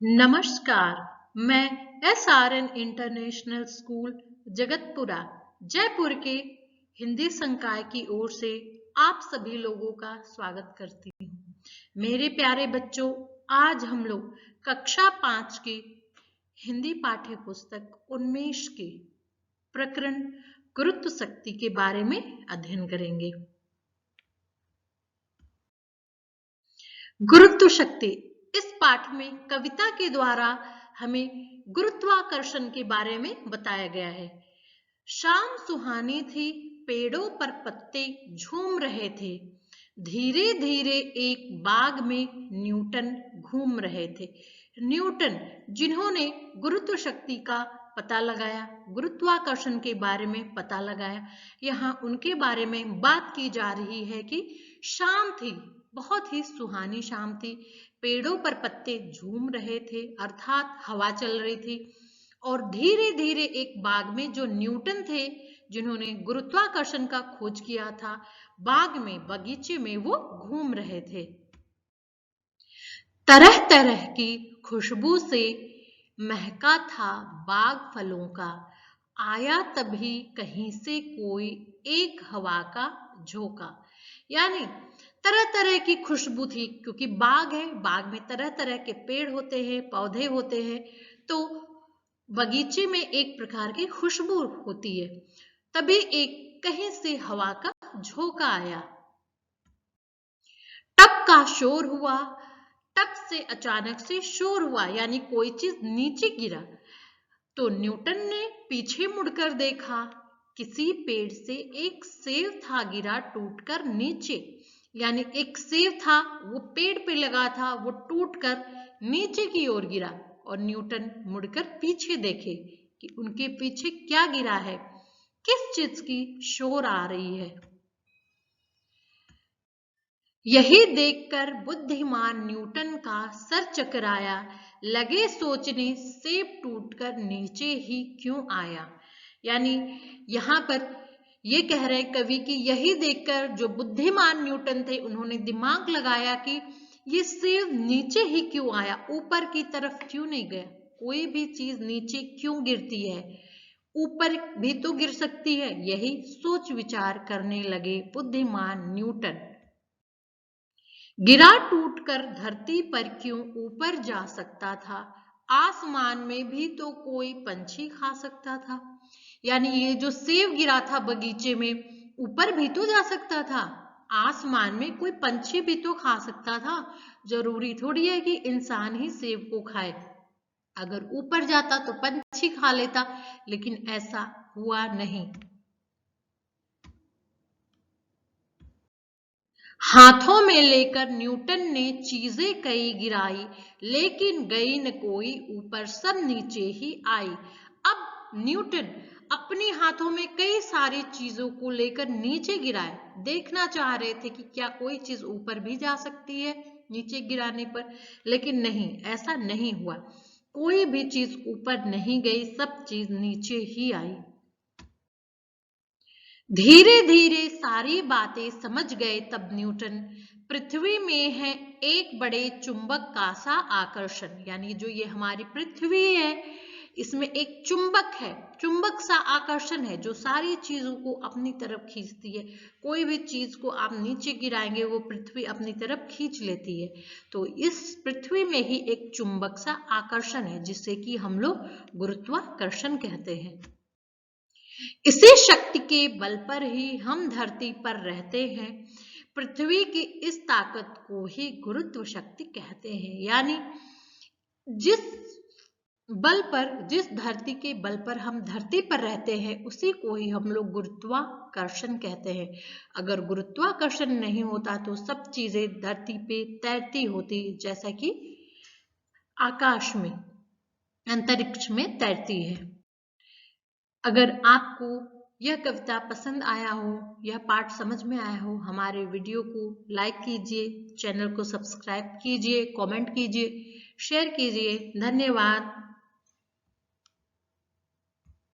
नमस्कार, मैं SRN international school Jagatpura Jaipur के हिंदी संकाय की ओर से आप सभी लोगों का स्वागत करती हूँ। मेरे प्यारे बच्चों, आज हम लोग कक्षा 5 की हिंदी पाठ्य पुस्तक उन्मेष के प्रकरण गुरुत्व शक्ति के बारे में अध्ययन करेंगे। गुरुत्व शक्ति इस पाठ में कविता के द्वारा हमें गुरुत्वाकर्षण के बारे में बताया गया है। शाम सुहानी थी, पेड़ों पर पत्ते झूम रहे थे। धीरे धीरे एक बाग में न्यूटन घूम रहे थे। न्यूटन जिन्होंने गुरुत्व शक्ति का पता लगाया, गुरुत्वाकर्षण के बारे में पता लगाया, यहाँ उनके बारे में बात की जा रही है कि शाम थी, बहुत ही सुहानी शाम थी, पेड़ों पर पत्ते झूम रहे थे अर्थात हवा चल रही थी और धीरे धीरे एक बाग में जो न्यूटन थे जिन्होंने गुरुत्वाकर्षण का खोज किया था, बाग में बगीचे में वो घूम रहे थे। तरह तरह की खुशबू से महका था बाग फलों का, आया तभी कहीं से कोई एक हवा का झोंका। यानी तरह तरह की खुशबू थी, क्योंकि बाग है, बाग में तरह तरह के पेड़ होते हैं, पौधे होते हैं, तो बगीचे में एक प्रकार की खुशबू होती है। तभी एक कहीं से हवा का झोंका आया, टप का शोर हुआ, टप से अचानक से शोर हुआ, यानी कोई चीज नीचे गिरा। तो न्यूटन ने पीछे मुड़कर देखा, किसी पेड़ से एक सेब था गिरा टूटकर नीचे। यानी एक सेब था, वो पेड़ पे लगा था, वो टूटकर नीचे की ओर गिरा और न्यूटन मुड़कर पीछे देखे कि उनके पीछे क्या गिरा है, किस चीज की शोर आ रही है। यही देखकर बुद्धिमान न्यूटन का सर चकराया, लगे सोचने सेब टूटकर नीचे ही क्यों आया। यानी यहाँ पर ये कह रहे कवि कि यही देखकर जो बुद्धिमान न्यूटन थे उन्होंने दिमाग लगाया कि ये सेब नीचे ही क्यों आया, ऊपर की तरफ क्यों नहीं गया। कोई भी चीज नीचे क्यों गिरती है, ऊपर भी तो गिर सकती है। यही सोच विचार करने लगे बुद्धिमान न्यूटन। गिरा टूटकर धरती पर क्यों ऊपर जा सकता था, आसमान में भी तो कोई पंछी खा सकता था। यानी ये जो सेब गिरा था बगीचे में, ऊपर भी तो जा सकता था, आसमान में कोई पंछी भी तो खा सकता था। जरूरी थोड़ी है कि इंसान ही सेब को खाए, अगर ऊपर जाता तो पंछी खा लेता, लेकिन ऐसा हुआ नहीं। हाथों में लेकर न्यूटन ने चीजें कई गिराई, लेकिन गई न कोई ऊपर, सब नीचे ही आई। अब न्यूटन अपने हाथों में कई सारी चीजों को लेकर नीचे गिराए, देखना चाह रहे थे कि क्या कोई चीज ऊपर भी जा सकती है नीचे गिराने पर, लेकिन नहीं, ऐसा नहीं हुआ। कोई भी चीज ऊपर नहीं गई, सब चीज नीचे ही आई। धीरे धीरे सारी बातें समझ गए तब न्यूटन, पृथ्वी में है एक बड़े चुंबक का सा आकर्षण। यानी जो ये हमारी पृथ्वी है, इसमें एक चुंबक है, चुंबक सा आकर्षण है जो सारी चीजों को अपनी तरफ खींचती है। कोई भी चीज को आप नीचे गिराएंगे वो पृथ्वी अपनी तरफ खींच लेती है। तो इस पृथ्वी में ही एक चुंबक सा आकर्षण है, जिसे कि हम लोग गुरुत्वाकर्षण कहते हैं। इसी शक्ति के बल पर ही हम धरती पर रहते हैं। पृथ्वी की इस ताकत को ही गुरुत्व शक्ति कहते हैं। यानी जिस बल पर, जिस धरती के बल पर हम धरती पर रहते हैं, उसी को ही हम लोग गुरुत्वाकर्षण कहते हैं। अगर गुरुत्वाकर्षण नहीं होता तो सब चीजें धरती पे तैरती होती, जैसा कि आकाश में, अंतरिक्ष में तैरती है। अगर आपको यह कविता पसंद आया हो, यह पाठ समझ में आया हो, हमारे वीडियो को लाइक कीजिए, चैनल को सब्सक्राइब कीजिए, कमेंट कीजिए, शेयर कीजिए। धन्यवाद।